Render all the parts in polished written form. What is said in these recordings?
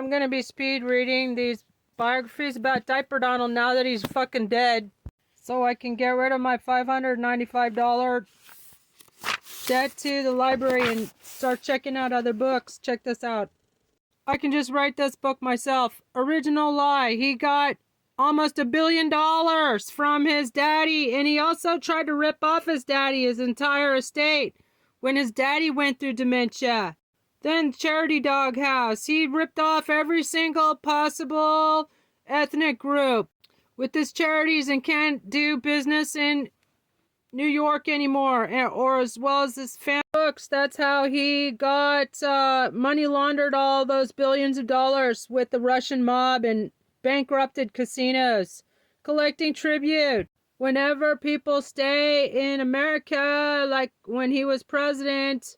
I'm gonna be speed reading these biographies about Diaper Donald now that he's fucking dead, so I can get rid of my $595 debt to the library and start checking out other books. Check this out. I can just write this book myself. Original lie. He got almost $1 billion from his daddy, and he also tried to rip off his daddy, his entire estate, when his daddy went through dementia. Then Charity Dog House. He ripped off every single possible ethnic group with his charities and can't do business in New York anymore, or as well as his fan books. That's how he got money laundered all those billions of dollars with the Russian mob and bankrupted casinos, collecting tribute. Whenever people stay in America, like when he was president,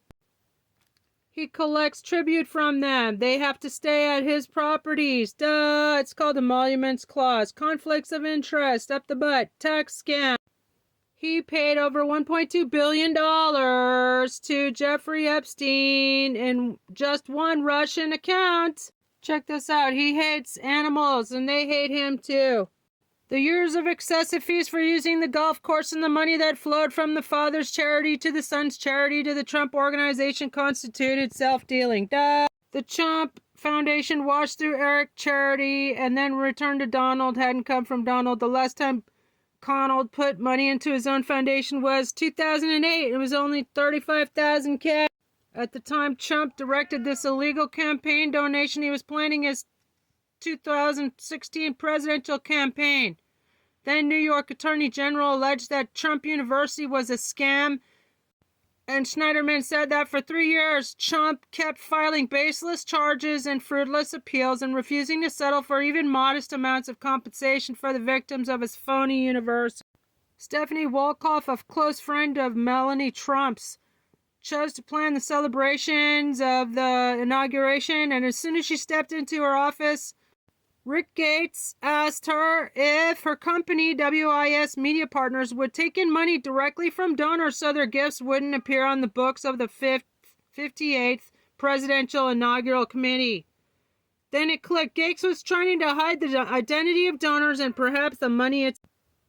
he collects tribute from them. They have to stay at his properties. Duh, it's called Emoluments Clause. Conflicts of interest, up the butt, tax scam. He paid over $1.2 billion to Jeffrey Epstein in just one Russian account. Check this out. He hates animals, and they hate him too. The years of excessive fees for using the golf course and the money that flowed from the father's charity to the son's charity to the Trump organization constituted self-dealing. Duh. The Trump Foundation washed through Eric charity and then returned to Donald. Hadn't come from Donald. The last time Donald put money into his own foundation was 2008. It was only $35,000 at the time Trump directed this illegal campaign donation. He was planning his 2016 presidential campaign. Then New York Attorney General alleged that Trump University was a scam, and Schneiderman said that for 3 years Trump kept filing baseless charges and fruitless appeals and refusing to settle for even modest amounts of compensation for the victims of his phony university. Stephanie Wolkoff, a close friend of Melania Trump's, chose to plan the celebrations of the inauguration, and as soon as she stepped into her office, Rick Gates asked her if her company, WIS Media Partners, would take in money directly from donors so their gifts wouldn't appear on the books of the 58th Presidential Inaugural Committee. Then it clicked. Gates was trying to hide the identity of donors and perhaps the money itself.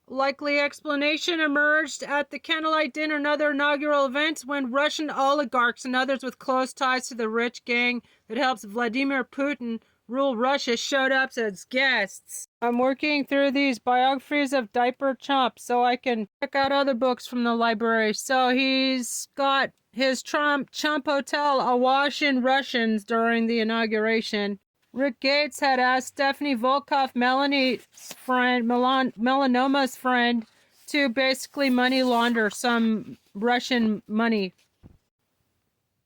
Likely explanation emerged at the candlelight dinner and other inaugural events when Russian oligarchs and others with close ties to the rich gang that helps Vladimir Putin rule Russia showed up as guests. I'm working through these biographies of Diaper Trump so I can check out other books from the library. So he's got his Chump Hotel awash in Russians during the inauguration. Rick Gates had asked Stephanie Volkov, Melanie's friend, Melanoma's friend, to basically money launder some Russian money.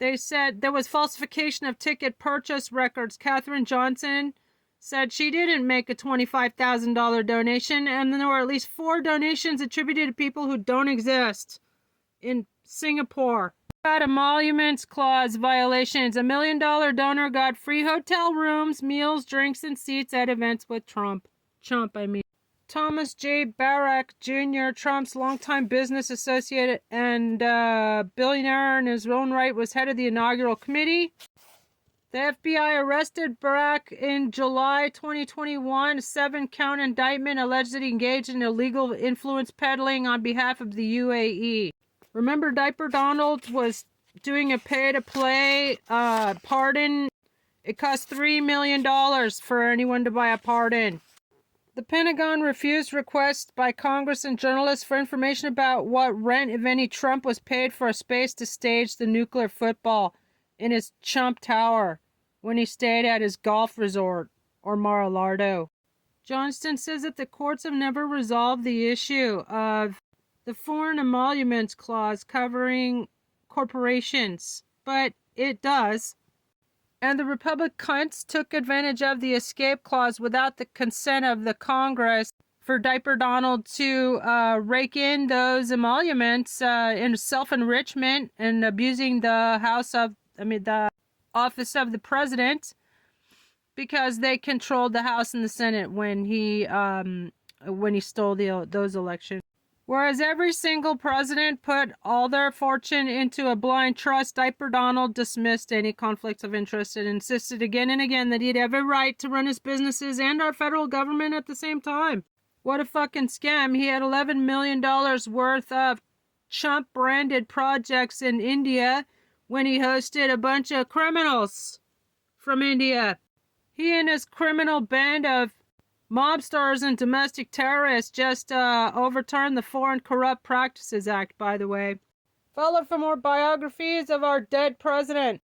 They said there was falsification of ticket purchase records. Katherine Johnston said she didn't make a $25,000 donation, and there were at least 4 donations attributed to people who don't exist in Singapore. Got Emoluments Clause violations. $1 million donor got free hotel rooms, meals, drinks, and seats at events with Trump. Thomas J. Barack Jr., Trump's longtime business associate and billionaire in his own right, was head of the inaugural committee. The FBI arrested Barack in July 2021, a 7-count indictment alleged that he engaged in illegal influence peddling on behalf of the UAE. Remember, Diaper Donald was doing a pay-to-play pardon. It cost $3 million for anyone to buy a pardon. The Pentagon refused requests by Congress and journalists for information about what rent, if any, Trump was paid for a space to stage the nuclear football in his Trump Tower when he stayed at his golf resort, or Mar-a-Lago. Johnston says that the courts have never resolved the issue of the Foreign Emoluments Clause covering corporations, but it does. And the Republicans took advantage of the escape clause without the consent of the Congress for Diaper Donald to rake in those emoluments in self-enrichment and abusing the the office of the president, because they controlled the House and the Senate when he stole those elections. Whereas every single president put all their fortune into a blind trust, Diaper Donald dismissed any conflicts of interest and insisted again and again that he'd have a right to run his businesses and our federal government at the same time. What a fucking scam. He had $11 million worth of chump-branded projects in India when he hosted a bunch of criminals from India. He and his criminal band of mobsters and domestic terrorists just overturned the Foreign Corrupt Practices Act, by the way. Follow for more biographies of our dead president.